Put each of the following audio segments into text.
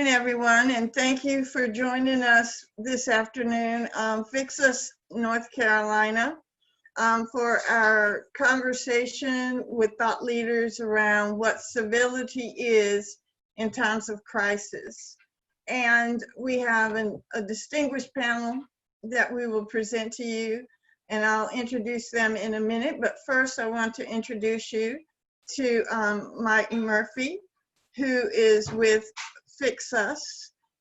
Everyone, and thank you for joining us this afternoon, FixUS North Carolina, for our conversation with thought leaders around what civility is in times of crisis. And we have a distinguished panel that we will present to you, and I'll introduce them in a minute. But first, I want to introduce you to Mike Murphy, who is with FixUS,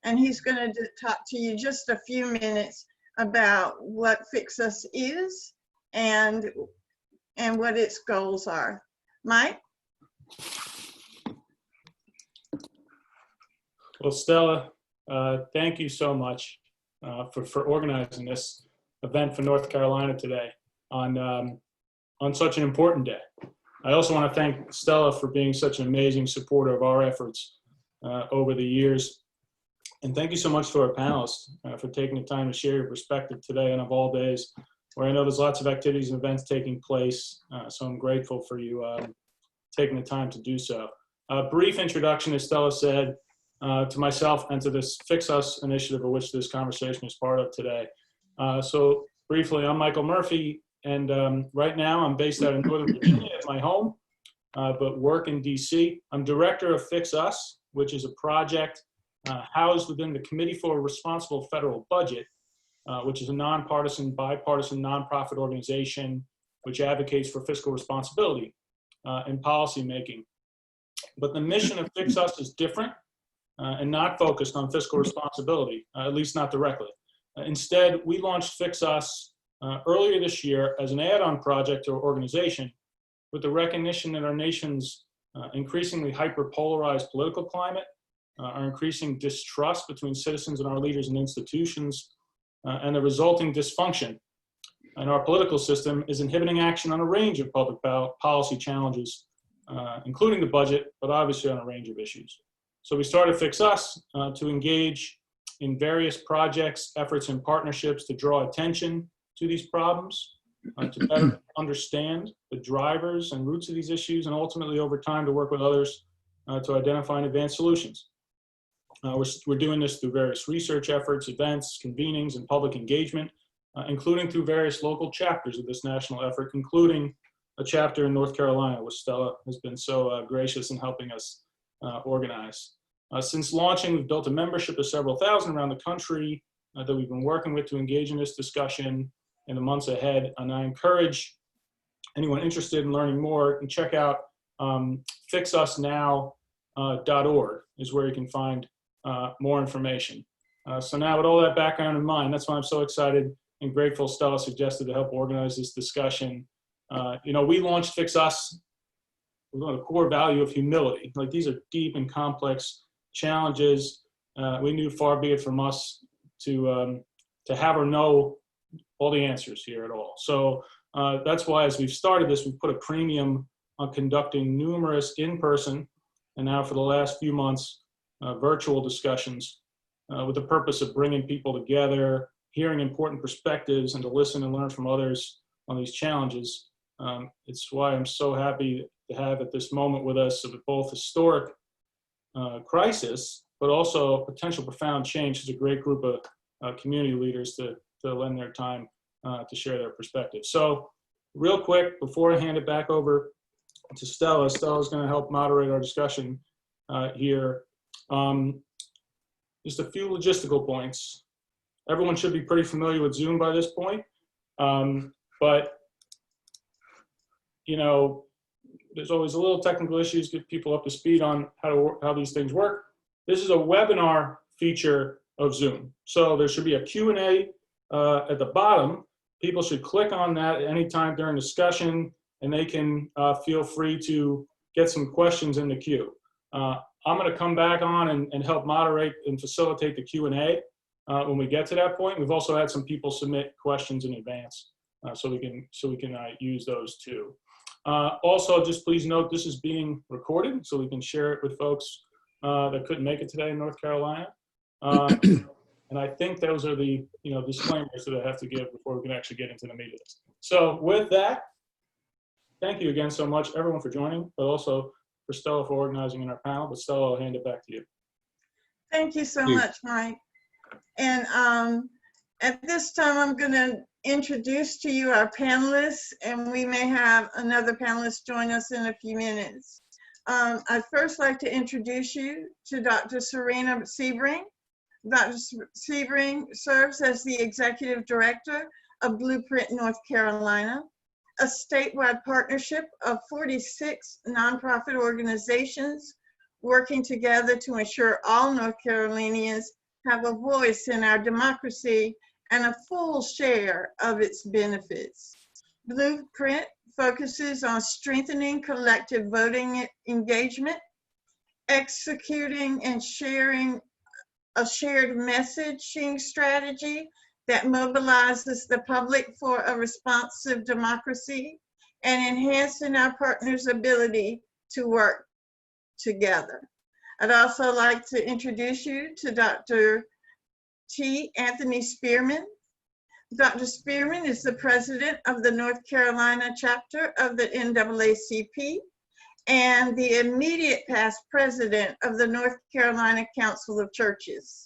and he's going to talk to you just a few minutes about what FixUS is and what its goals are. Mike? Well, Stella, thank you so much for organizing this event for North Carolina today on such an important day. I also want to thank Stella for being such an amazing supporter of our efforts over the years. And thank you so much to our panelists for taking the time to share your perspective today and of all days, where I know there's lots of activities and events taking place. So I'm grateful for you taking the time to do so. A brief introduction, as Stella said, to myself and to this FixUS initiative of which this conversation is part of today. So briefly, I'm Michael Murphy, and right now I'm based out in Northern Virginia at my home, but work in DC. I'm director of FixUS, which is a project housed within the Committee for a Responsible Federal Budget, which is a nonpartisan, bipartisan, nonprofit organization which advocates for fiscal responsibility in policymaking. But the mission of FixUS is different and not focused on fiscal responsibility, at least not directly. Instead, we launched FixUS earlier this year as an add-on project to our organization with the recognition that our nation's increasingly hyper-polarized political climate, our increasing distrust between citizens and our leaders and institutions, and the resulting dysfunction in our political system is inhibiting action on a range of public policy challenges, including the budget, but obviously on a range of issues. So we started FixUS to engage in various projects, efforts, and partnerships to draw attention to these problems, to better understand the drivers and roots of these issues, and ultimately over time to work with others to identify and advance solutions. We're doing this through various research efforts, events, convenings, and public engagement, including through various local chapters of this national effort, including a chapter in North Carolina, which Stella has been so gracious in helping us organize. Since launching, we've built a membership of several thousand around the country that we've been working with to engage in this discussion in the months ahead. And I encourage anyone interested in learning more and check out fixusnow.org is where you can find more information. So now with all that background in mind, that's why I'm so excited and grateful Stella suggested to help organize this discussion. You know, we launched FixUS with a core value of humility. Like, these are deep and complex challenges. We knew far be it from us to have or know all the answers here at all. So that's why as we've started this, we've put a premium on conducting numerous in-person and now for the last few months, virtual discussions with the purpose of bringing people together, hearing important perspectives, and to listen and learn from others on these challenges. It's why I'm so happy to have at this moment with us of both historic crisis, but also potential profound change. It's a great group of community leaders to lend their time to share their perspective. So real quick, before I hand it back over to Stella, Stella's going to help moderate our discussion here. Just a few logistical points. Everyone should be pretty familiar with Zoom by this point, but you know, there's always a little technical issues, get people up to speed on how these things work. This is a webinar feature of Zoom. So there should be a Q&A at the bottom. People should click on that at any time during discussion, and they can feel free to get some questions in the queue. I'm going to come back on and help moderate and facilitate the Q&A when we get to that point. We've also had some people submit questions in advance, so we can use those too. Also, just please note this is being recorded, so we can share it with folks that couldn't make it today in North Carolina. And I think those are the disclaimers that I have to give before we can actually get into the meat of this. So with that, thank you again so much, everyone, for joining, but also for Stella for organizing in our panel. But Stella, I'll hand it back to you. Thank you so much, Mike. And at this time, I'm going to introduce to you our panelists, and we may have another panelist join us in a few minutes. I'd first like to introduce you to Dr. Serena Sebring. Dr. Sebring serves as the Executive Director of Blueprint North Carolina, a statewide partnership of 46 nonprofit organizations working together to ensure all North Carolinians have a voice in our democracy and a full share of its benefits. Blueprint focuses on strengthening collective voting engagement, executing and sharing a shared messaging strategy that mobilizes the public for a responsive democracy, and enhancing our partners' ability to work together. I'd also like to introduce you to Dr. T. Anthony Spearman. Dr. Spearman is the president of the North Carolina chapter of the NAACP and the immediate past president of the North Carolina Council of Churches.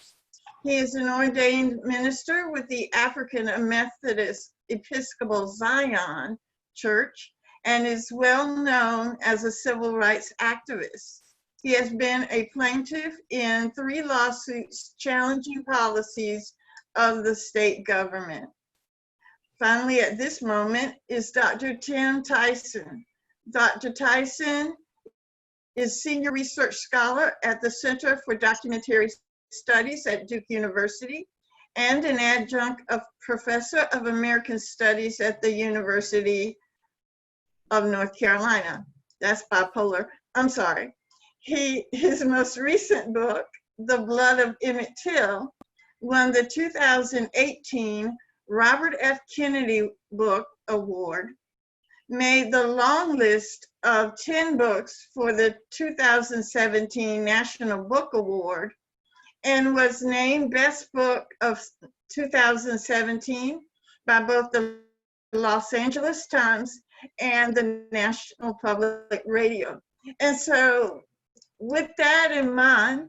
He is an ordained minister with the African Methodist Episcopal Zion Church and is well known as a civil rights activist. He has been a plaintiff in 3 lawsuits challenging policies of the state government. Finally, at this moment is Dr. Tim Tyson. Dr. Tyson is Senior Research Scholar at the Center for Documentary Studies at Duke University and an adjunct professor of American Studies at the University of North Carolina. That's bipolar. I'm sorry. His most recent book, The Blood of Emmett Till, won the 2018 Robert F. Kennedy Book Award, made the long list of 10 books for the 2017 National Book Award, and was named Best Book of 2017 by both the Los Angeles Times and the National Public Radio. And so with that in mind,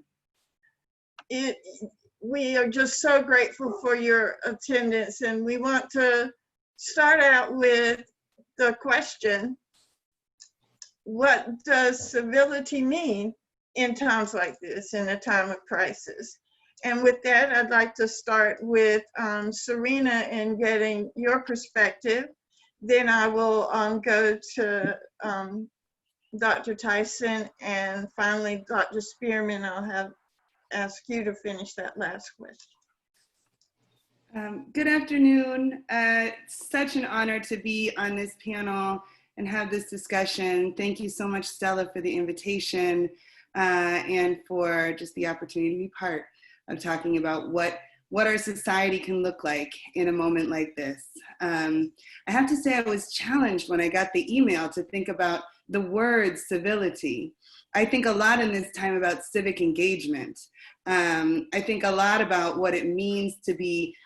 we are just so grateful for your attendance, and we want to start out with the question, what does civility mean in times like this, in a time of crisis? And with that, I'd like to start with Serena in getting your perspective. Then I will go to Dr. Tyson, and finally, Dr. Spearman, I'll ask you to finish that last question. Good afternoon. Such an honor to be on this panel and have this discussion. Thank you so much, Stella, for the invitation and for just the opportunity to be part of talking about what our society can look like in a moment like this. I have to say I was challenged when I got the email to think about the word civility. I think a lot in this time about civic engagement. I think a lot about what it means to be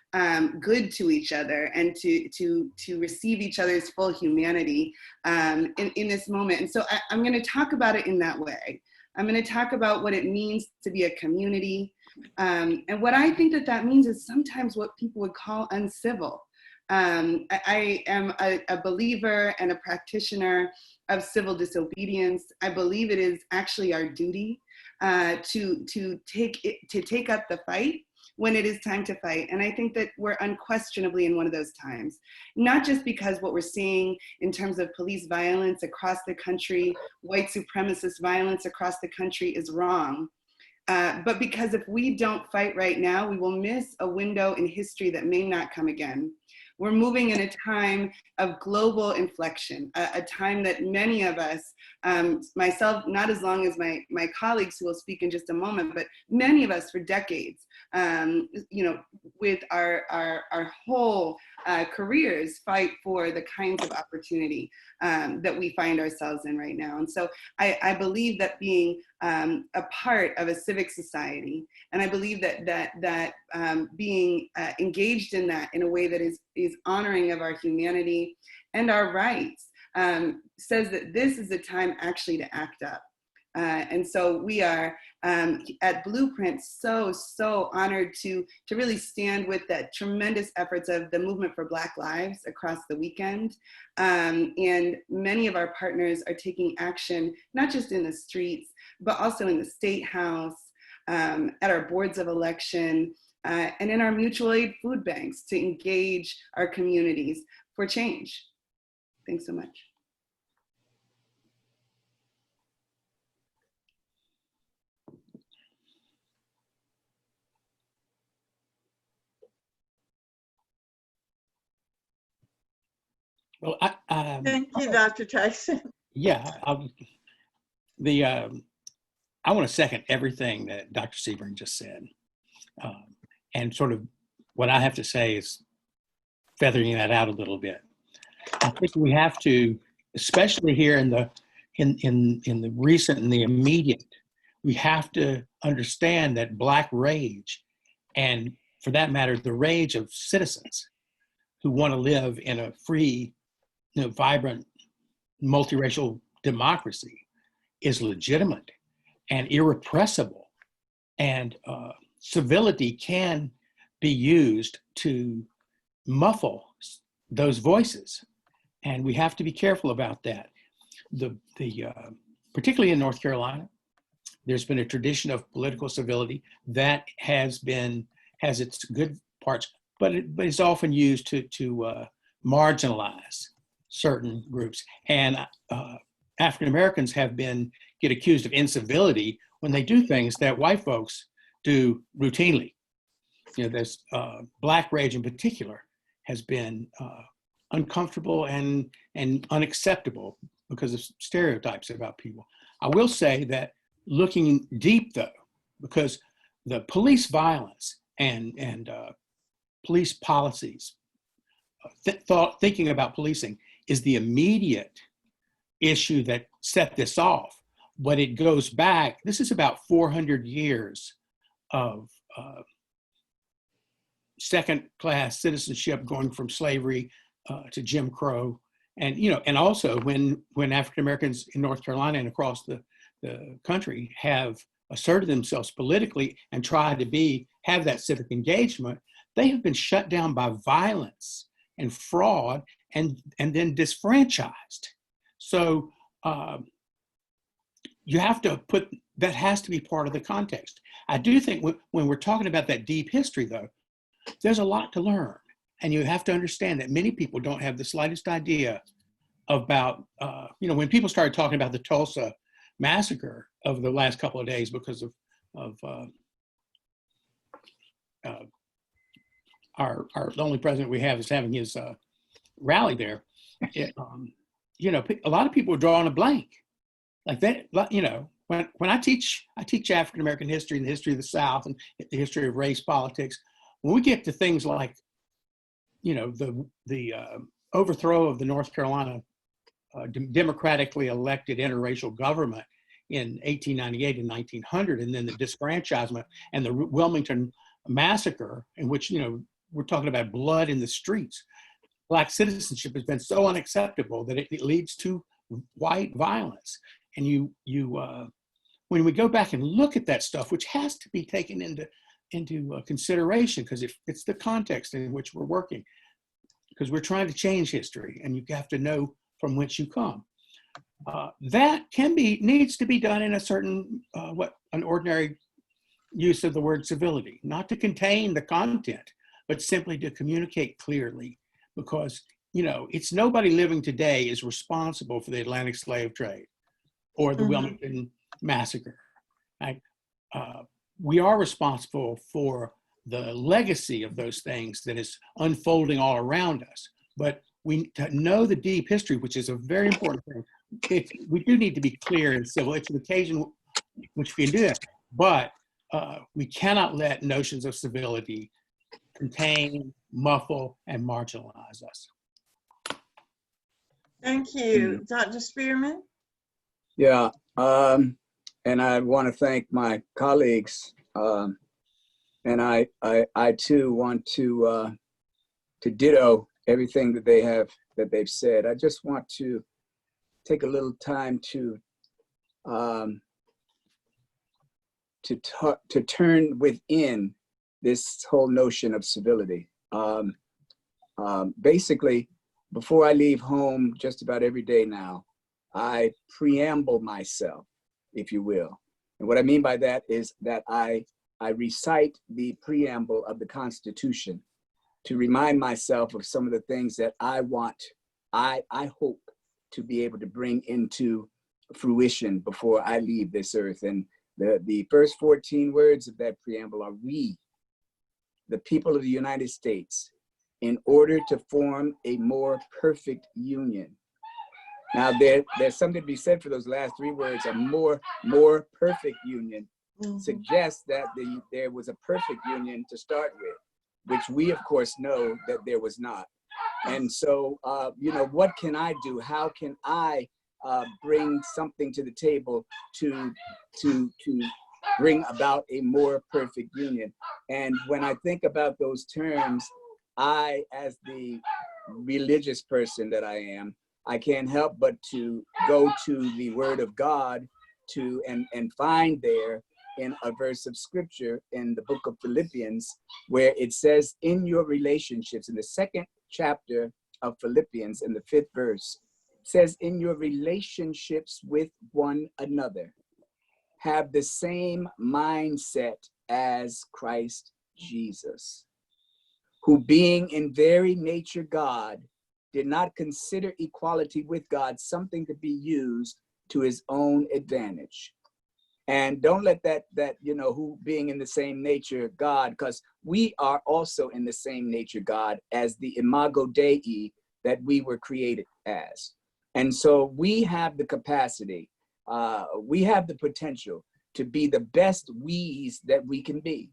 good to each other and to receive each other's full humanity in this moment. And so I'm going to talk about it in that way. I'm going to talk about what it means to be a community. And what I think that means is sometimes what people would call uncivil. I am a believer and a practitioner of civil disobedience. I believe it is actually our duty to take up the fight when it is time to fight. And I think that we're unquestionably in one of those times, not just because what we're seeing in terms of police violence across the country, white supremacist violence across the country is wrong, but because if we don't fight right now, we will miss a window in history that may not come again. We're moving in a time of global inflection, a time that many of us, myself, not as long as my colleagues who will speak in just a moment, but many of us for decades, with our whole careers fight for the kinds of opportunity that we find ourselves in right now. And so I believe that being a part of a civic society, and I believe that being engaged in that in a way that is honoring of our humanity and our rights, says that this is a time actually to act up. And so we are at Blueprint so honored to really stand with the tremendous efforts of the Movement for Black Lives across the weekend. And many of our partners are taking action, not just in the streets, but also in the State House, at our boards of election, and in our mutual aid food banks to engage our communities for change. Thanks so much. Well, Thank you, Dr. Tyson. yeah, I want to second everything that Dr. Sebring just said. And sort of what I have to say is feathering that out a little bit. I think we have to, especially here in the recent and the immediate, we have to understand that Black rage, and for that matter, the rage of citizens who want to live in a free, vibrant, multiracial democracy, is legitimate and irrepressible. And civility can be used to muffle those voices. And we have to be careful about that. Particularly in North Carolina, there's been a tradition of political civility that has its good parts, but it's often used to marginalize certain groups. And African Americans get accused of incivility when they do things that white folks do routinely. There's Black rage in particular has been uncomfortable and unacceptable because of stereotypes about people. I will say that looking deep though, because the police violence and police policies, thinking about policing is the immediate issue that set this off. But it goes back, this is about 400 years of second-class citizenship going from slavery to Jim Crow. And also when African Americans in North Carolina and across the country have asserted themselves politically and tried to have that civic engagement, they have been shut down by violence and fraud and then disfranchised. So you have to that has to be part of the context. I do think when we're talking about that deep history though, there's a lot to learn. And you have to understand that many people don't have the slightest idea about, when people started talking about the Tulsa massacre of the last couple of days because of the only president we have is having his rally there. A lot of people are drawing a blank. Like that, when I teach African American history and the history of the South and the history of race politics, when we get to things like, the overthrow of the North Carolina democratically elected interracial government in 1898 and 1900, and then the disfranchisement and the Wilmington massacre, in which we're talking about blood in the streets. Black citizenship has been so unacceptable that it leads to white violence. And when we go back and look at that stuff, which has to be taken into consideration, because it's the context in which we're working, because we're trying to change history, and you have to know from whence you come. That needs to be done in a certain an ordinary use of the word civility, not to contain the content, but simply to communicate clearly, because it's nobody living today is responsible for the Atlantic slave trade or the Wilmington massacre. We are responsible for the legacy of those things that is unfolding all around us. But we know the deep history, which is a very important thing. We do need to be clear and civil. It's an occasion which we can do that, but we cannot let notions of civility contain, muffle, and marginalize us. Thank you. Dr. Spearman? Yeah, and I want to thank my colleagues, and I too want to ditto everything that they've said. I just want to take a little time to to turn within this whole notion of civility. Basically, before I leave home just about every day now, I preamble myself, if you will. And what I mean by that is that I recite the preamble of the Constitution to remind myself of some of the things that I hope to be able to bring into fruition before I leave this earth. And the first 14 words of that preamble are: we, the people of the United States, in order to form a more perfect union. Now, there's something to be said for those last three words. A more perfect union suggests that there was a perfect union to start with, which we, of course, know that there was not. And so, what can I do? How can I bring something to the table to bring about a more perfect union? And when I think about those terms, I, as the religious person that I am, I can't help but to go to the Word of God and find there in a verse of scripture in the book of Philippians, where it says, in your relationships, in the second chapter of Philippians, in the 5th verse, says, in your relationships with one another, have the same mindset as Christ Jesus, who being in very nature God, did not consider equality with God something to be used to his own advantage. And don't let that who being in the same nature God, because we are also in the same nature God as the imago Dei that we were created as. And so we have the capacity, we have the potential to be the best we's that we can be.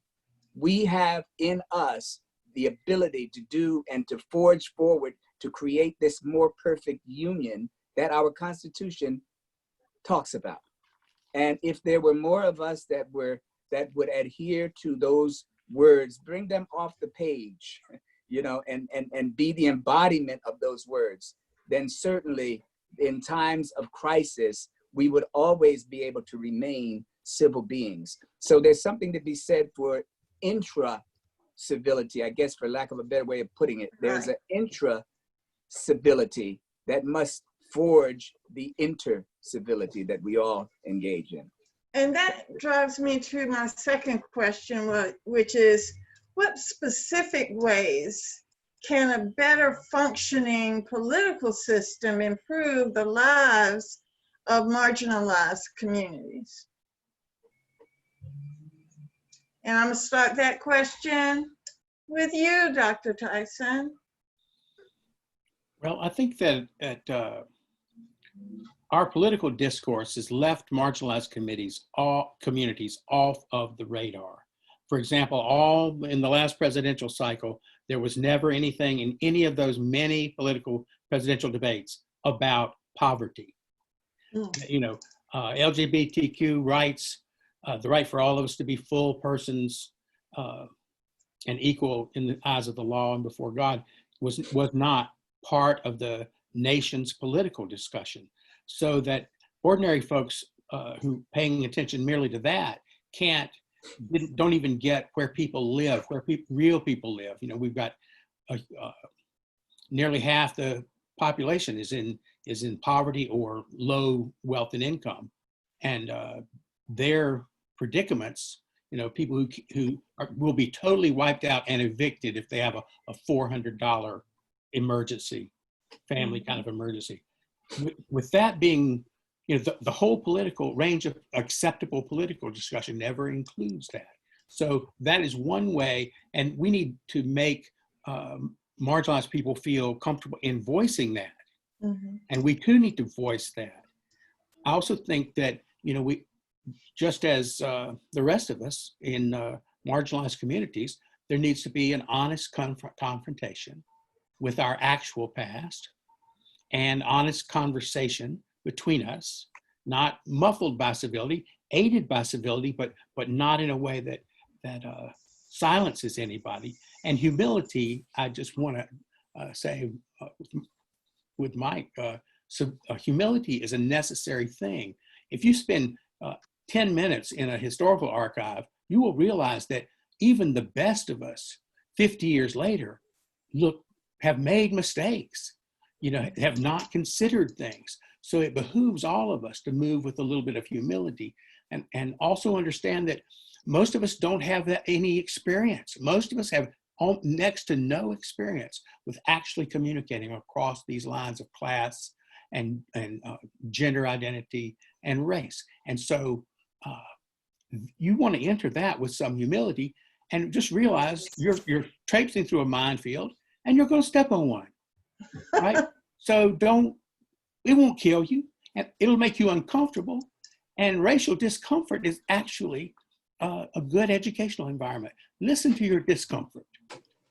We have in us the ability to do and to forge forward to create this more perfect union that our Constitution talks about. And if there were more of us that would adhere to those words, bring them off the page, and be the embodiment of those words, then certainly in times of crisis, we would always be able to remain civil beings. So there's something to be said for intra-civility, I guess, for lack of a better way of putting it. There's an intra-civility that must forge the inter-civility that we all engage in. And that drives me to my second question, which is, what specific ways can a better functioning political system improve the lives of marginalized communities? And I'm going to start that question with you, Dr. Tyson. Well, I think that our political discourse has left marginalized communities off of the radar. For example, in the last presidential cycle, there was never anything in any of those many political presidential debates about poverty. LGBTQ rights, the right for all of us to be full persons and equal in the eyes of the law and before God was not part of the nation's political discussion. So that ordinary folks who paying attention merely to that don't even get where people live, where real people live. We've got nearly half the population is in poverty or low wealth and income, and their predicaments. People who will be totally wiped out and evicted if they have a $400 emergency, family kind of emergency. With that being, the whole political range of acceptable political discussion never includes that. So that is one way, and we need to make marginalized people feel comfortable in voicing that. Mm-hmm. And we too need to voice that. I also think that, we, just as the rest of us in marginalized communities, there needs to be an honest confrontation with our actual past and honest conversation between us, not muffled by civility, aided by civility, but not in a way that silences anybody. And humility, I just want to say with Mike, humility is a necessary thing. If you spend 10 minutes in a historical archive, you will realize that even the best of us 50 years later have made mistakes, have not considered things. So it behooves all of us to move with a little bit of humility and also understand that most of us don't have any experience. Most of us have next to no experience with actually communicating across these lines of class and gender identity and race. And so you want to enter that with some humility and just realize you're traipsing through a minefield and you're going to step on one, right? So it won't kill you, and it'll make you uncomfortable. And racial discomfort is actually a good educational environment. Listen to your discomfort,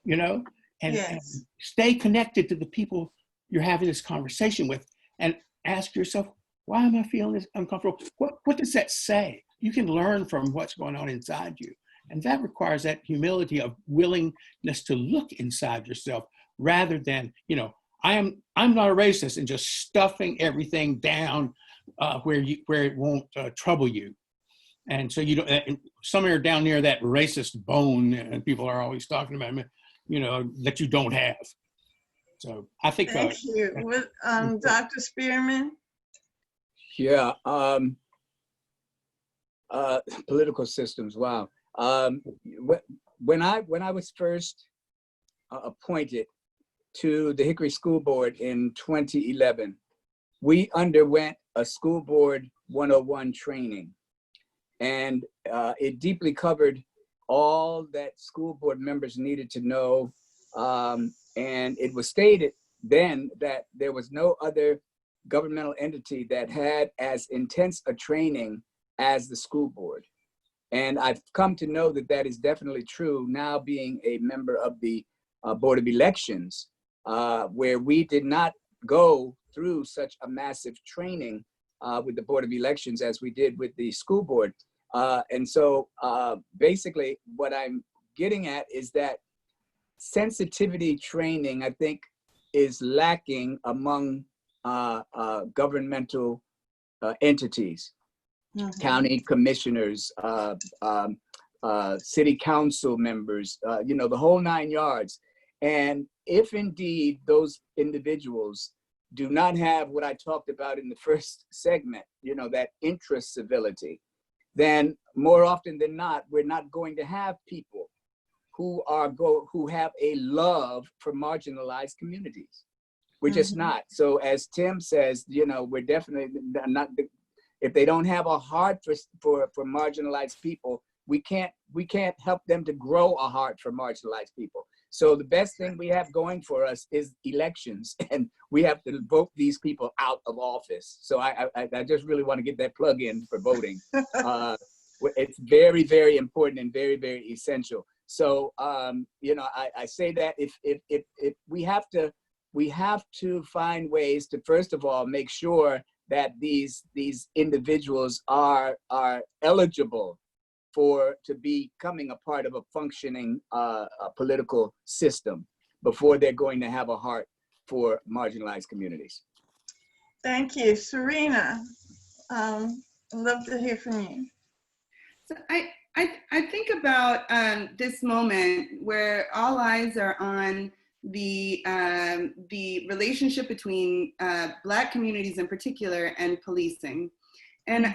and stay connected to the people you're having this conversation with, and ask yourself, why am I feeling this uncomfortable? What does that say? You can learn from what's going on inside you. And that requires that humility of willingness to look inside yourself rather than, I'm not a racist and just stuffing everything down where it won't trouble you. And so somewhere down near that racist bone, and people are always talking about, that you don't have. So I think. Thank you. With Dr. Spearman. Yeah. Political systems. Wow. When I was first appointed to the Hickory School Board in 2011, we underwent a School Board 101 training, and it deeply covered all that school board members needed to know. And it was stated then that there was no other governmental entity that had as intense a training as the school board. And I've come to know that that is definitely true now, being a member of the Board of Elections, where we did not go through such a massive training with the Board of Elections as we did with the school board. And so basically what I'm getting at is that sensitivity training, I think, is lacking among governmental entities. Mm-hmm. County commissioners, city council members, the whole 9 yards. And if indeed those individuals do not have what I talked about in the first segment, that interest civility, then more often than not, we're not going to have people who have a love for marginalized communities. We're just not. So as Tim says, we're definitely not. If they don't have a heart for marginalized people, we can't help them to grow a heart for marginalized people. So the best thing we have going for us is elections, and we have to vote these people out of office. So I just really want to get that plug in for voting. It's very, very important and very, very essential. So I say that if we have to find ways to, first of all, make sure that these individuals are eligible to becoming a part of a functioning political system before they're going to have a heart for marginalized communities. Thank you. Serena, I'd love to hear from you. So I think about this moment where all eyes are on the relationship between Black communities in particular and policing. And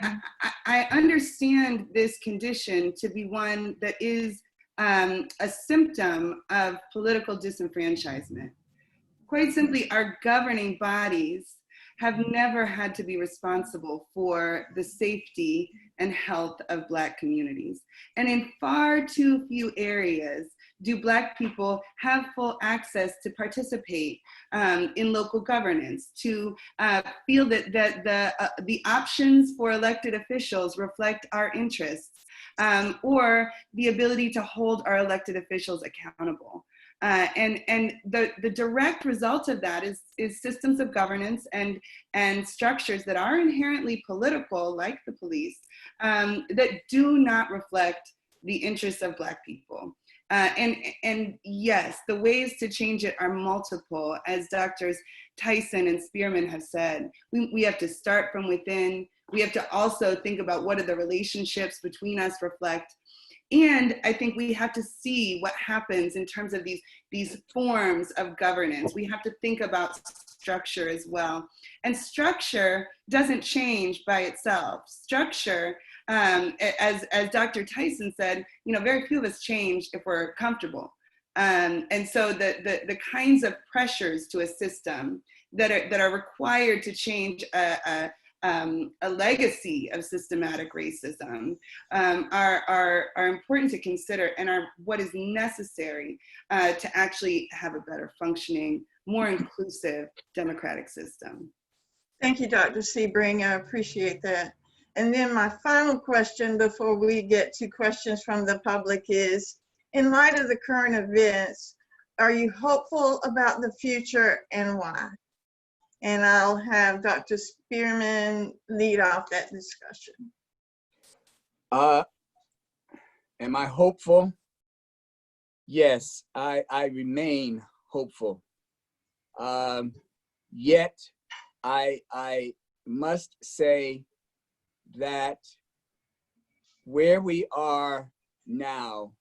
I understand this condition to be one that is a symptom of political disenfranchisement. Quite simply, our governing bodies have never had to be responsible for the safety and health of Black communities. And in far too few areas do Black people have full access to participate in local governance, to feel that the options for elected officials reflect our interests, or the ability to hold our elected officials accountable. And the direct result of that is systems of governance and structures that are inherently political, like the police, that do not reflect the interests of Black people. And yes, the ways to change it are multiple, as Drs. Tyson and Spearman have said. We have to start from within. We have to also think about what are the relationships between us reflect. And I think we have to see what happens in terms of these forms of governance. We have to think about structure as well. And structure doesn't change by itself. Structure, as Dr. Tyson said, very few of us change if we're comfortable. And so the kinds of pressures to a system that are required to change a legacy of systematic racism are important to consider and are what is necessary to actually have a better functioning, more inclusive democratic system. Thank you, Dr. Sebring. I appreciate that. And then my final question before we get to questions from the public is, in light of the current events, are you hopeful about the future and why? And I'll have Dr. Spearman lead off that discussion. Am I hopeful? Yes, I remain hopeful. Yet, I must say that where we are now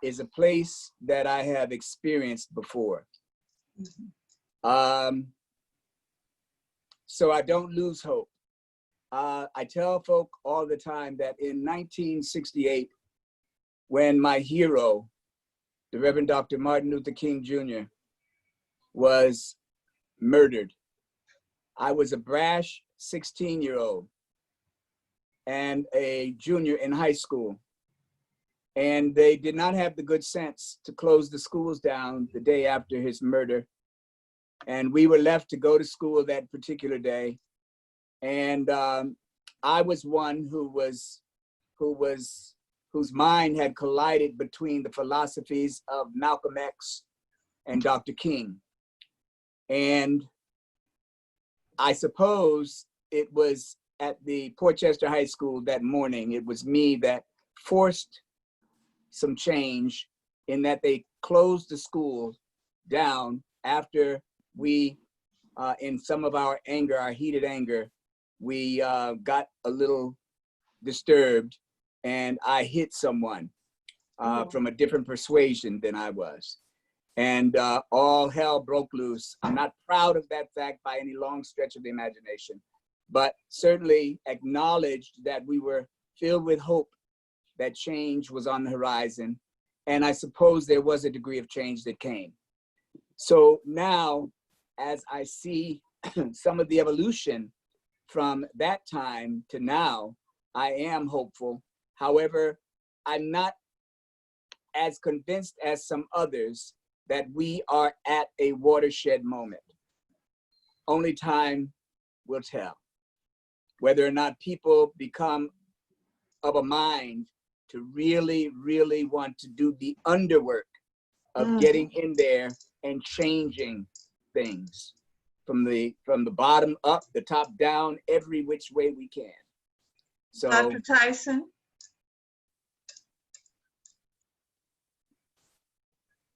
is a place that I have experienced before. So I don't lose hope. I tell folk all the time that in 1968, when my hero, the Reverend Dr. Martin Luther King Jr., was murdered, I was a brash 16-year-old and a junior in high school. And they did not have the good sense to close the schools down the day after his murder. And we were left to go to school that particular day. And I was one whose mind had collided between the philosophies of Malcolm X and Dr. King. And I suppose it was at the Portchester High School that morning, it was me that forced some change in that they closed the school down after we, in some of our anger, our heated anger, we got a little disturbed and I hit someone from a different persuasion than I was. And all hell broke loose. I'm not proud of that fact by any long stretch of the imagination, but certainly acknowledged that we were filled with hope that change was on the horizon. And I suppose there was a degree of change that came. So now, as I see some of the evolution from that time to now, I am hopeful. However, I'm not as convinced as some others that we are at a watershed moment. Only time will tell whether or not people become of a mind to really, really want to do the underwork of getting in there and changing things from the bottom up, the top down, every which way we can. So, Dr. Tyson?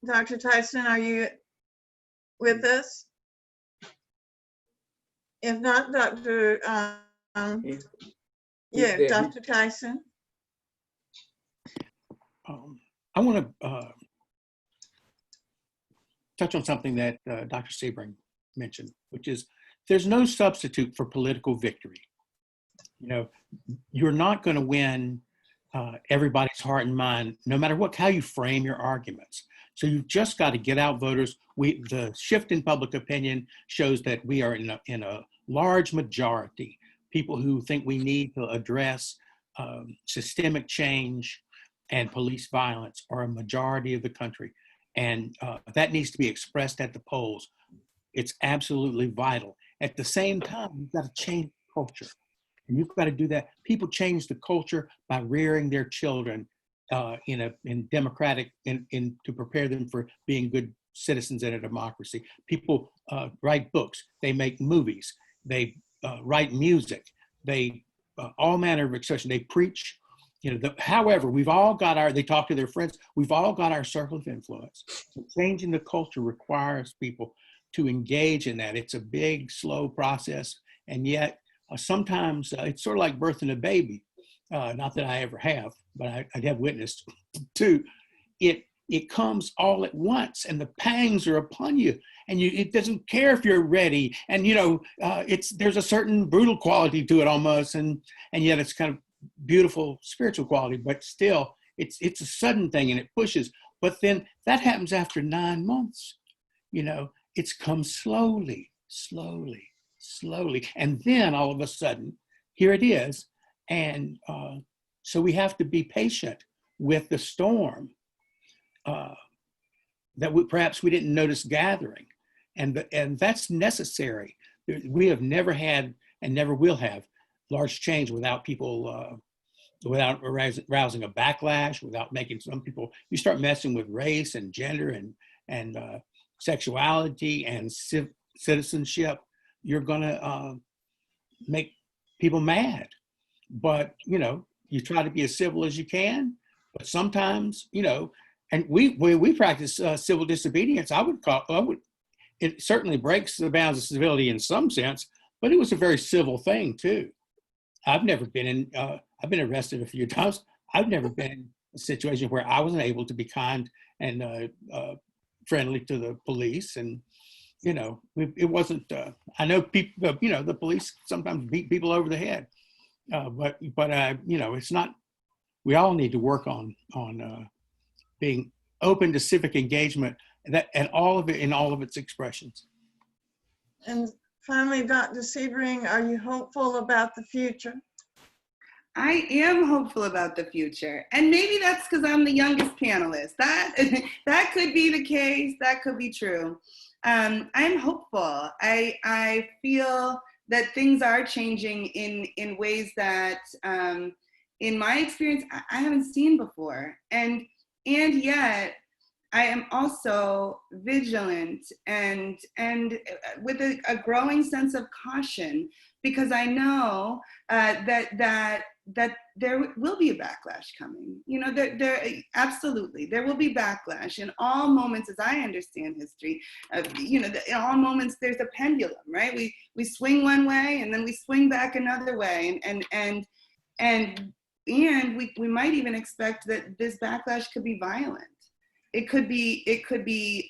Dr. Tyson, are you with us? If not, Dr. Yeah, there. Dr. Tyson. I want to touch on something that Dr. Sebring mentioned, which is there's no substitute for political victory. You're not going to win everybody's heart and mind, no matter how you frame your arguments. So you've just got to get out voters. The shift in public opinion shows that we are in a large majority, people who think we need to address systemic change and police violence are a majority of the country. And that needs to be expressed at the polls. It's absolutely vital. At the same time, you've got to change culture. And you've got to do that. People change the culture by rearing their children in democratic, to prepare them for being good citizens in a democracy. People write books, they make movies, they write music, they all manner of expression, they preach. However, we've all got they talk to their friends, we've all got our circle of influence. So changing the culture requires people to engage in that. It's a big, slow process, and yet sometimes it's sort of like birthing a baby. Not that I ever have, but I have witnessed too. It comes all at once, and the pangs are upon you, and it doesn't care if you're ready. And there's a certain brutal quality to it almost, and yet it's kind of beautiful spiritual quality. But still, it's a sudden thing, and it pushes. But then that happens after 9 months. It's come slowly, slowly, slowly, and then all of a sudden, here it is. And so we have to be patient with the storm that perhaps we didn't notice gathering, and that's necessary. We have never had and never will have large change without people, without rousing a backlash, without making some people. You start messing with race and gender and sexuality and citizenship, you're gonna make people mad. But you try to be as civil as you can. But sometimes, and we practice civil disobedience. It certainly breaks the bounds of civility in some sense, but it was a very civil thing too. I've been arrested a few times. I've never been in a situation where I wasn't able to be kind and friendly to the police. And, it wasn't, I know people, the police sometimes beat people over the head. But it's not, we all need to work on being open to civic engagement and all of it in all of its expressions. And finally, Dr. Sebring, are you hopeful about the future? I am hopeful about the future. And maybe that's because I'm the youngest panelist. That could be the case. That could be true. I'm hopeful. I feel that things are changing in ways that, in my experience, I haven't seen before. And yet, I am also vigilant and with a growing sense of caution, because I know that there will be a backlash coming. There absolutely there will be backlash in all moments, as I understand history. In all moments there's a pendulum, right? We swing one way and then we swing back another way, and we might even expect that this backlash could be violent. It could be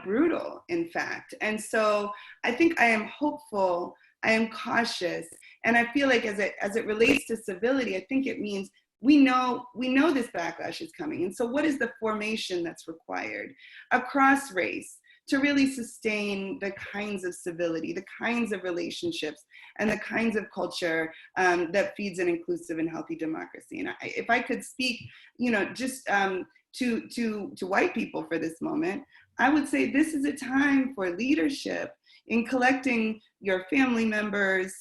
brutal, in fact. And so I think I am hopeful. I am cautious, and I feel like as it relates to civility, I think it means we know this backlash is coming. And so what is the formation that's required across race to really sustain the kinds of civility, the kinds of relationships, and the kinds of culture that feeds an inclusive and healthy democracy? And if I could speak, just to white people for this moment, I would say this is a time for leadership in collecting your family members,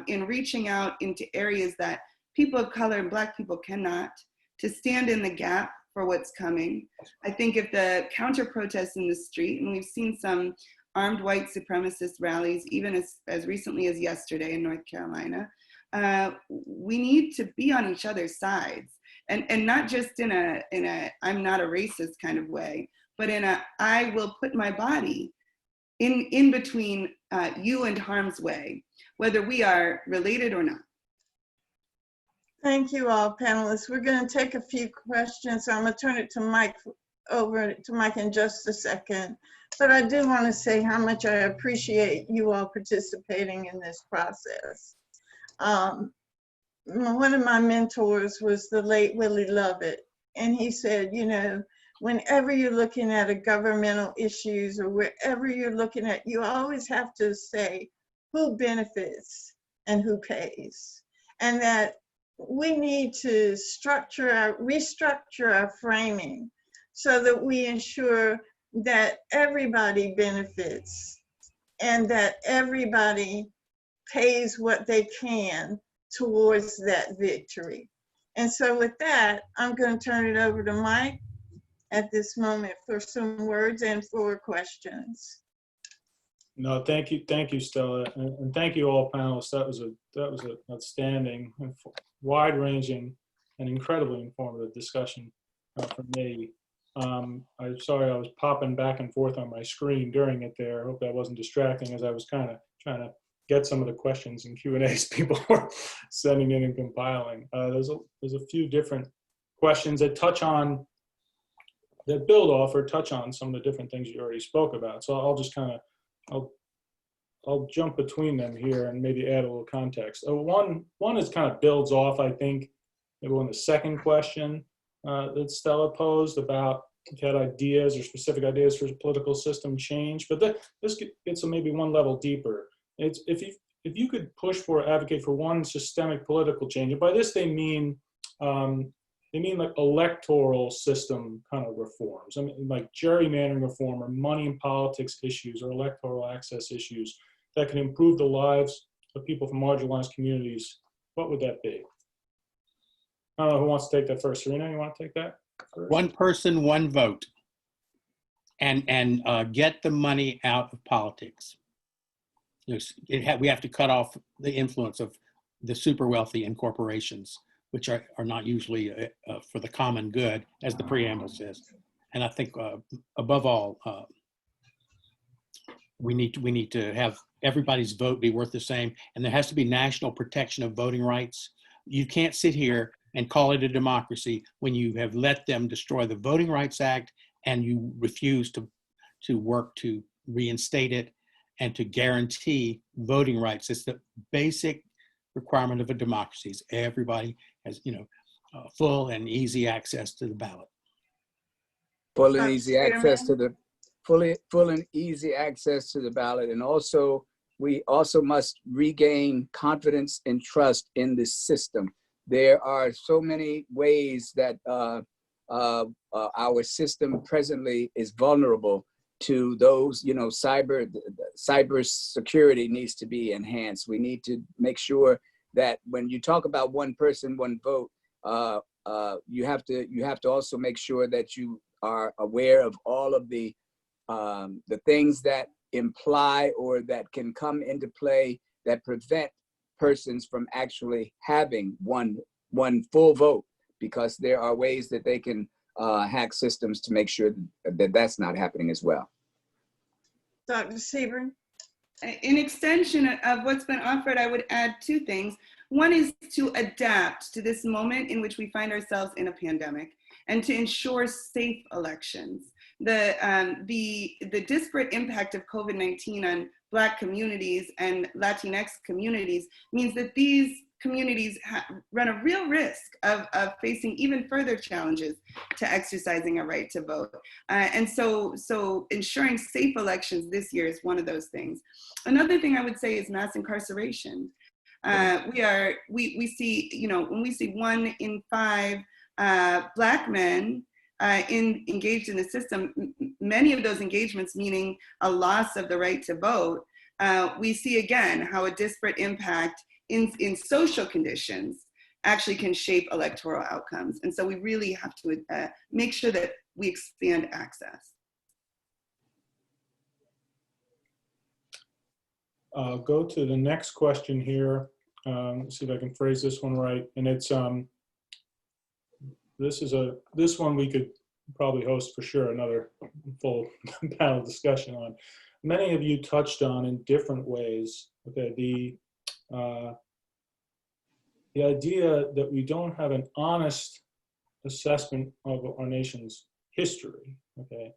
in reaching out into areas that people of color and Black people cannot, to stand in the gap for what's coming. I think if the counter protests in the street, and we've seen some armed white supremacist rallies even as recently as yesterday in North Carolina, we need to be on each other's sides, and not just in a I'm not a racist kind of way, but in a I will put my body in between you and harm's way, whether we are related or not. Thank you all, panelists. We're going to take a few questions. So I'm going to turn it over to Mike in just a second. But I do want to say how much I appreciate you all participating in this process. One of my mentors was the late Willie Lovett, and he said, whenever you're looking at a governmental issues or wherever you're looking at, you always have to say who benefits and who pays. And that we need to restructure our framing so that we ensure that everybody benefits and that everybody pays what they can towards that victory. And so with that, I'm going to turn it over to Mike at this moment for some words and for questions. No, thank you, Stella, and thank you all panelists. That was an outstanding, wide-ranging, and incredibly informative discussion for me. I'm sorry I was popping back and forth on my screen during it there. I hope that wasn't distracting, as I was kind of trying to get some of the questions and Q&As people were sending in and compiling. There's a few different questions that touch on, that build off or touch on some of the different things you already spoke about. So I'll just kind of, I'll jump between them here and maybe add a little context. One is kind of builds off, I think, maybe on the second question that Stella posed about if you had ideas or specific ideas for political system change, but this gets maybe one level deeper. It's if you could push for, advocate for one systemic political change, and by this they mean like electoral system kind of reforms. I mean, like gerrymandering reform or money in politics issues or electoral access issues that can improve the lives of people from marginalized communities. What would that be? I don't know who wants to take that first. Serena, you want to take that first? One person, one vote, and get the money out of politics. We have to cut off the influence of the super wealthy and corporations, which are not usually for the common good, as the preamble says. And I think above all, we need to have everybody's vote be worth the same, and there has to be national protection of voting rights. You can't sit here and call it a democracy when you have let them destroy the Voting Rights Act and you refuse to work to reinstate it and to guarantee voting rights. It's the basic requirement of a democracy. Is everybody has, full and easy access to the ballot. Full and easy access to the full and easy access to the ballot, and also we also must regain confidence and trust in this system. There are so many ways that our system presently is vulnerable to those, cyber security needs to be enhanced. We need to make sure that when you talk about one person, one vote, you have to also make sure that you are aware of all of the things that imply or that can come into play that prevent persons from actually having one full vote, because there are ways that they can hack systems to make sure that that's not happening as well. Dr. Sebring? In extension of what's been offered, I would add two things. One is to adapt to this moment in which we find ourselves in a pandemic and to ensure safe elections. The disparate impact of COVID-19 on Black communities and Latinx communities means that these communities run a real risk of facing even further challenges to exercising a right to vote. And so ensuring safe elections this year is one of those things. Another thing I would say is mass incarceration. We see, when we see 1 in 5 Black men engaged in the system, many of those engagements meaning a loss of the right to vote, we see again how a disparate impact in social conditions actually can shape electoral outcomes. And so we really have to make sure that we expand access. I'll go to the next question here. Let's see if I can phrase this one right. And it's, this one we could probably host for sure another full panel discussion on. Many of you touched on in different ways, okay, the idea that we don't have an honest assessment of our nation's history, okay?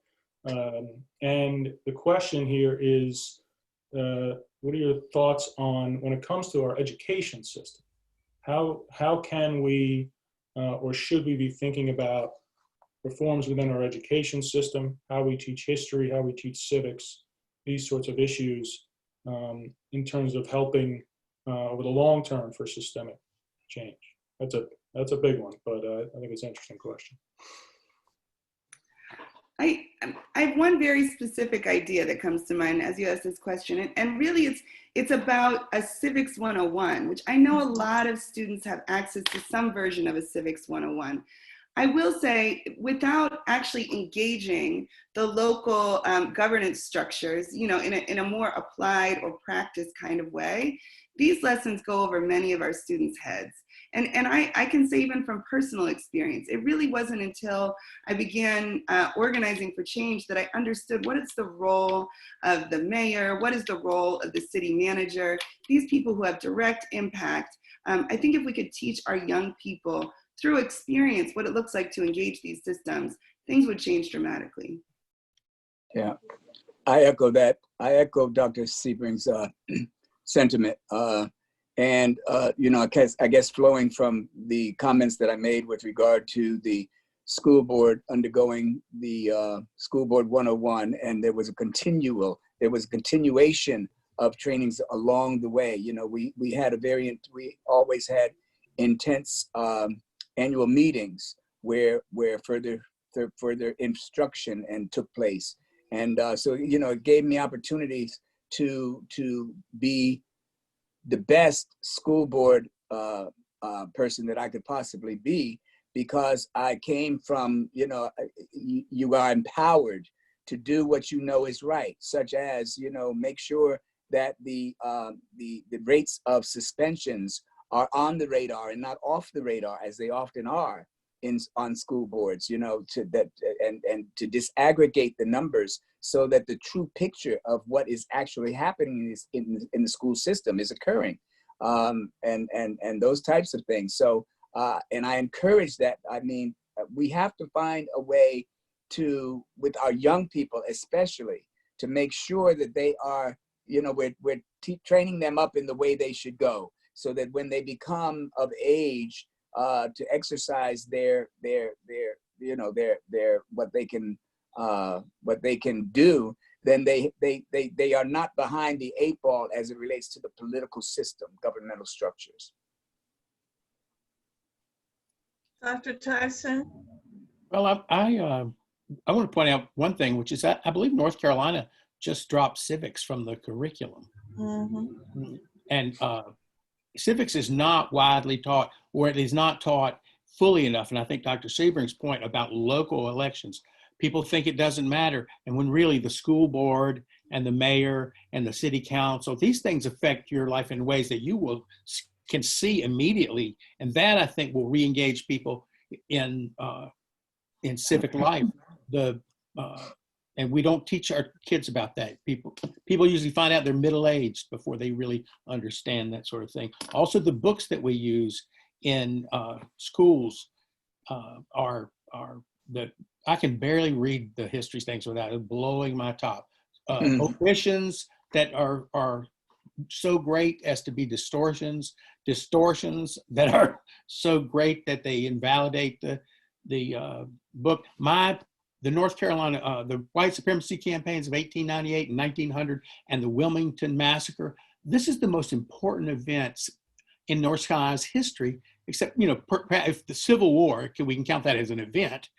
And the question here is, what are your thoughts on when it comes to our education system? How can we, or should we be thinking about reforms within our education system, how we teach history, how we teach civics, these sorts of issues in terms of helping over the long term for systemic change? That's a big one, but I think it's an interesting question. I have one very specific idea that comes to mind as you ask this question, and really it's about a Civics 101, which I know a lot of students have access to some version of a Civics 101. I will say, without actually engaging the local governance structures, in a more applied or practice kind of way, these lessons go over many of our students' heads. And I can say even from personal experience, it really wasn't until I began organizing for change that I understood what is the role of the mayor, what is the role of the city manager, these people who have direct impact. I think if we could teach our young people through experience what it looks like to engage these systems, things would change dramatically. Yeah, I echo that. I echo Dr. Sebring's sentiment. You know, I guess flowing from the comments that I made with regard to the school board undergoing the School Board 101, and there was a continuation of trainings along the way. You know, we always had intense annual meetings where further instruction and took place. And so, you know, it gave me opportunities to be the best school board person that I could possibly be, because I came from, you know, you are empowered to do what you know is right, such as, you know, make sure that the rates of suspensions are on the radar and not off the radar, as they often are on school boards, you know, and to disaggregate the numbers so that the true picture of what is actually happening in the school system is occurring, and those types of things. So, and I encourage that. I mean, we have to find a way to, with our young people especially, to make sure that they are, you know, we're training them up in the way they should go, so that when they become of age to exercise their you know, their what they can do, then they are not behind the 8 ball as it relates to the political system, governmental structures. Dr. Tyson? Well, I want to point out one thing, which is that I believe North Carolina just dropped civics from the curriculum. Mm-hmm. And civics is not widely taught, or it is not taught fully enough. And I think Dr. Sebring's point about local elections, people think it doesn't matter. And when really the school board and the mayor and the city council, these things affect your life in ways that you can see immediately. And that, I think, will re-engage people in civic life. And we don't teach our kids about that. People usually find out they're middle-aged before they really understand that sort of thing. Also, the books that we use in schools are that I can barely read the history things without it blowing my top. Omissions that are so great as to be distortions that are so great that they invalidate the book. The North Carolina, the white supremacy campaigns of 1898 and 1900 and the Wilmington Massacre. This is the most important events in North Carolina's history, except, you know, if the Civil War, we can count that as an event,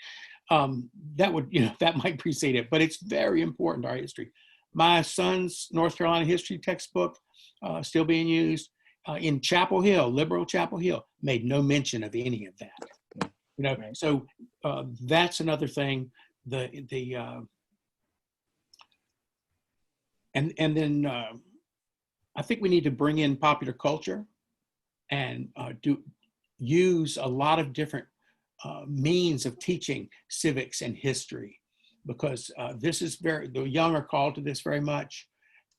that would, you know, that might precede it, but it's very important to our history. My son's North Carolina history textbook, still being used in Chapel Hill, liberal Chapel Hill, made no mention of any of that. You know, right. So that's another thing. And then I think we need to bring in popular culture and use a lot of different means of teaching civics and history, because this is the young are called to this very much,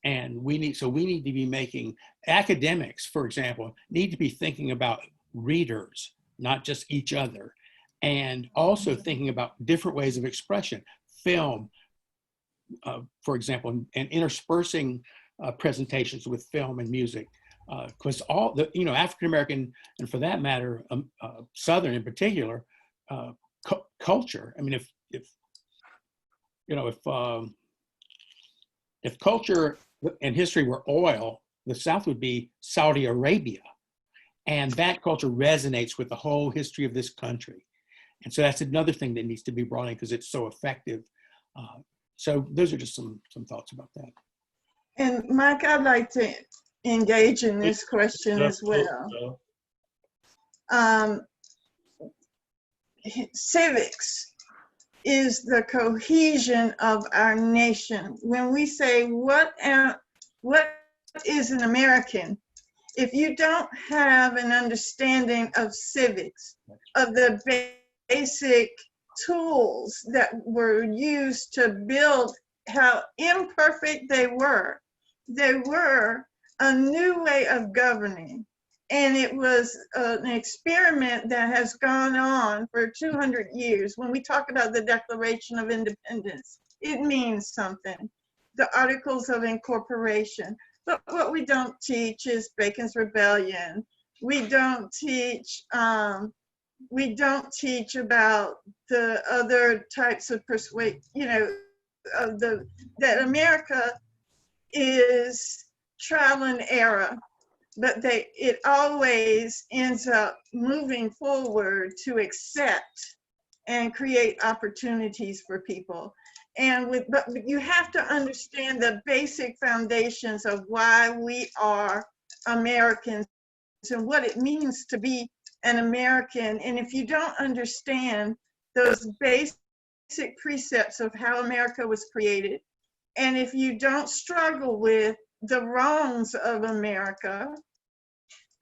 and we need to be making academics, for example, need to be thinking about readers, not just each other. And also thinking about different ways of expression, film, for example, and interspersing presentations with film and music, because all the, you know, African-American, and for that matter, Southern in particular, culture. I mean, if culture and history were oil, the South would be Saudi Arabia, and that culture resonates with the whole history of this country. And so that's another thing that needs to be brought in because it's so effective. So those are just some thoughts about that. And Mike, I'd like to engage in this question as well. Civics is the cohesion of our nation. When we say what is an American, if you don't have an understanding of civics, of the basic tools that were used to build, how imperfect they were a new way of governing. And it was an experiment that has gone on for 200 years. When we talk about the Declaration of Independence, it means something. The Articles of Incorporation. But what we don't teach is Bacon's Rebellion. We don't teach about the other types of that America is trial and error, but it always ends up moving forward to accept and create opportunities for people. But you have to understand the basic foundations of why we are Americans and what it means to be an American. And if you don't understand those basic precepts of how America was created, and if you don't struggle with the wrongs of America,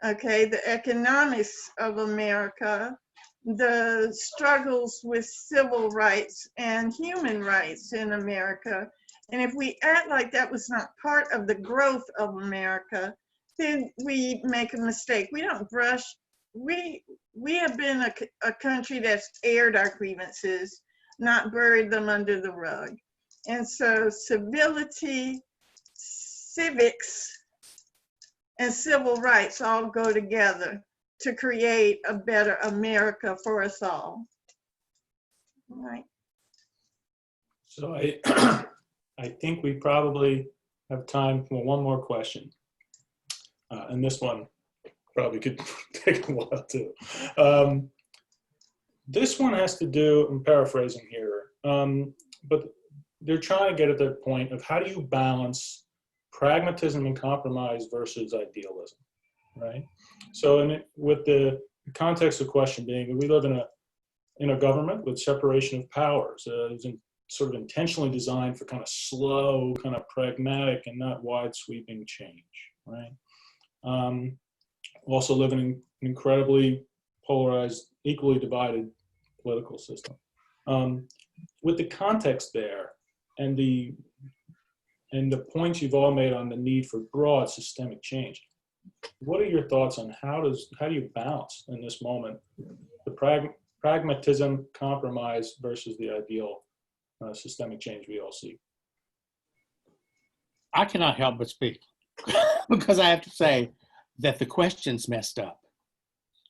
okay, the economics of America, the struggles with civil rights and human rights in America, and if we act like that was not part of the growth of America, then we make a mistake. We don't brush. We have been a country that's aired our grievances, not buried them under the rug. And so civility, civics, and civil rights all go together to create a better America for us all. All right. So I think we probably have time for one more question. And this one probably could take a while too. This one has to do, I'm paraphrasing here, but they're trying to get at the point of how do you balance pragmatism and compromise versus idealism, right? So with the context of the question being that we live in a government with separation of powers. It's sort of intentionally designed for kind of slow, kind of pragmatic and not wide sweeping change, right? Also live in an incredibly polarized, equally divided political system. With the context there and the points you've all made on the need for broad systemic change, what are your thoughts on how do you balance in this moment the pragmatism, compromise versus the ideal systemic change we all see? I cannot help but speak because I have to say that the question's messed up,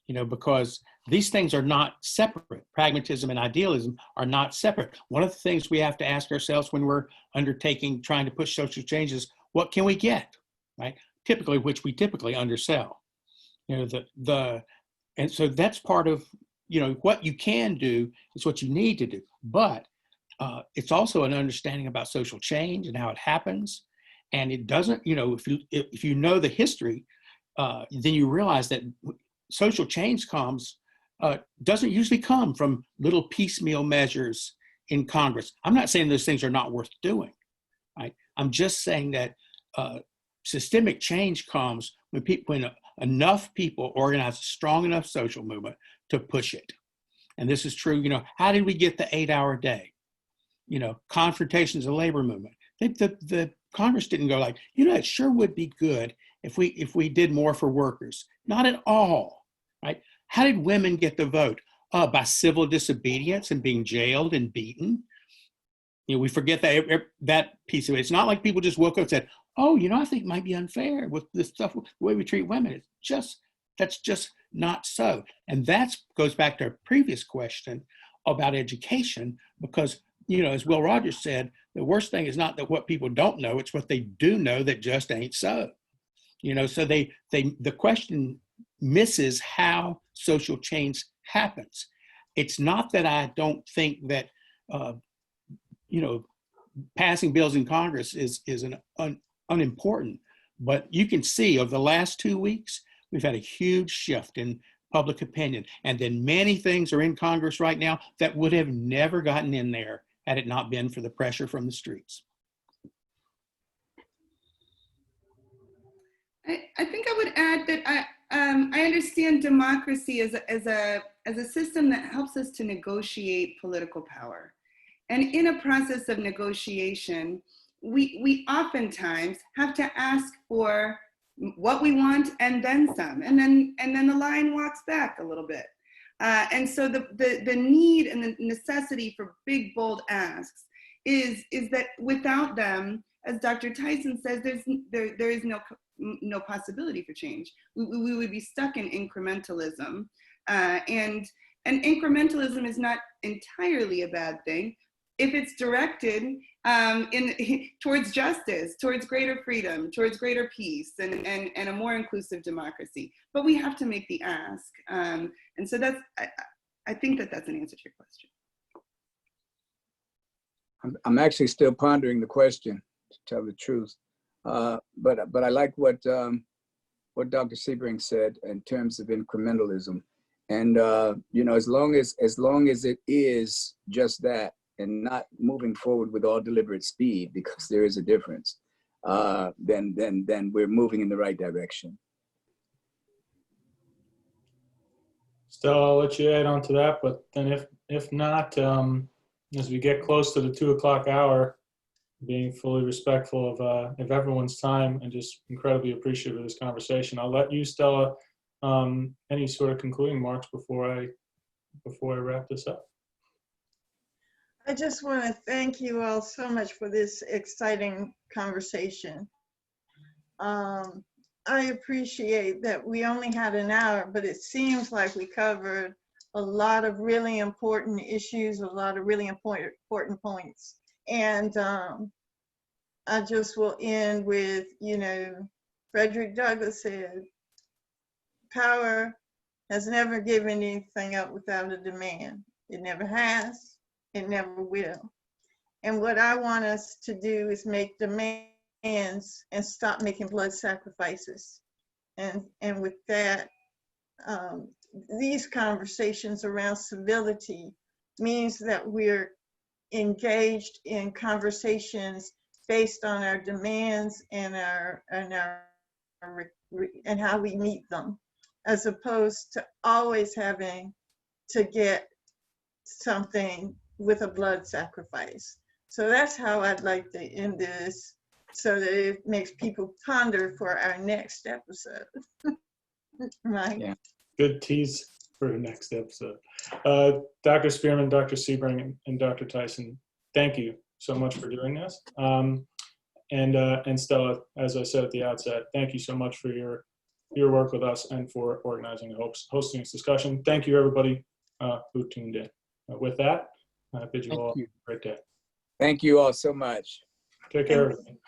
because these things are not separate. Pragmatism and idealism are not separate. One of the things we have to ask ourselves when we're trying to push social change is, what can we get, right? Which we typically undersell. And so that's part of, what you can do is what you need to do. But it's also an understanding about social change and how it happens. And it doesn't, if you know the history, then you realize that social change doesn't usually come from little piecemeal measures in Congress. I'm not saying those things are not worth doing, right? I'm just saying that systemic change comes when enough people organize a strong enough social movement to push it. And this is true, how did we get the 8-hour day? Confrontations of labor movement. The Congress didn't go like, it sure would be good if we did more for workers. Not at all, right? How did women get the vote? By civil disobedience and being jailed and beaten. We forget that piece of it. It's not like people just woke up and said, oh, I think it might be unfair with this stuff, the way we treat women. That's just not so. And that goes back to our previous question about education, because, as Will Rogers said, the worst thing is not that what people don't know, it's what they do know that just ain't so. So the question misses how social change happens. It's not that I don't think that, passing bills in Congress is unimportant, but you can see over the last 2 weeks, we've had a huge shift in public opinion. And then many things are in Congress right now that would have never gotten in there had it not been for the pressure from the streets. I think I would add that I understand democracy as a system that helps us to negotiate political power. And in a process of negotiation, we oftentimes have to ask for what we want and then some, and then the line walks back a little bit. And so the need and the necessity for big, bold asks is that without them, as Dr. Tyson says, there is no possibility for change. We would be stuck in incrementalism, and incrementalism is not entirely a bad thing if it's directed towards justice, towards greater freedom, towards greater peace, and a more inclusive democracy. But we have to make the ask, and so I think that's an answer to your question. I'm actually still pondering the question, to tell the truth. But I like what Dr. Sebring said in terms of incrementalism, and as long as it is just that, and not moving forward with all deliberate speed, because there is a difference, then we're moving in the right direction. Stella, I'll let you add on to that, but then if not, as we get close to the 2 o'clock hour, being fully respectful of everyone's time and just incredibly appreciative of this conversation, I'll let you, Stella, any sort of concluding remarks before I wrap this up. I just want to thank you all so much for this exciting conversation. I appreciate that we only had an hour, but it seems like we covered a lot of really important issues, a lot of really important points. And I just will end with, Frederick Douglass said, power has never given anything up without a demand. It never has. It never will. And what I want us to do is make demands and stop making blood sacrifices. And with that, these conversations around civility means that we're engaged in conversations based on our demands and how we meet them, as opposed to always having to get something with a blood sacrifice. So that's how I'd like to end this, so that it makes people ponder for our next episode. Right? Yeah. Good tease for the next episode. Dr. Spearman, Dr. Sebring, and Dr. Tyson, thank you so much for doing this. And Stella, as I said at the outset, thank you so much for your work with us and for organizing and hosting this discussion. Thank you, everybody who tuned in. With that, I bid you all a great day. Thank you all so much. Take care, everybody.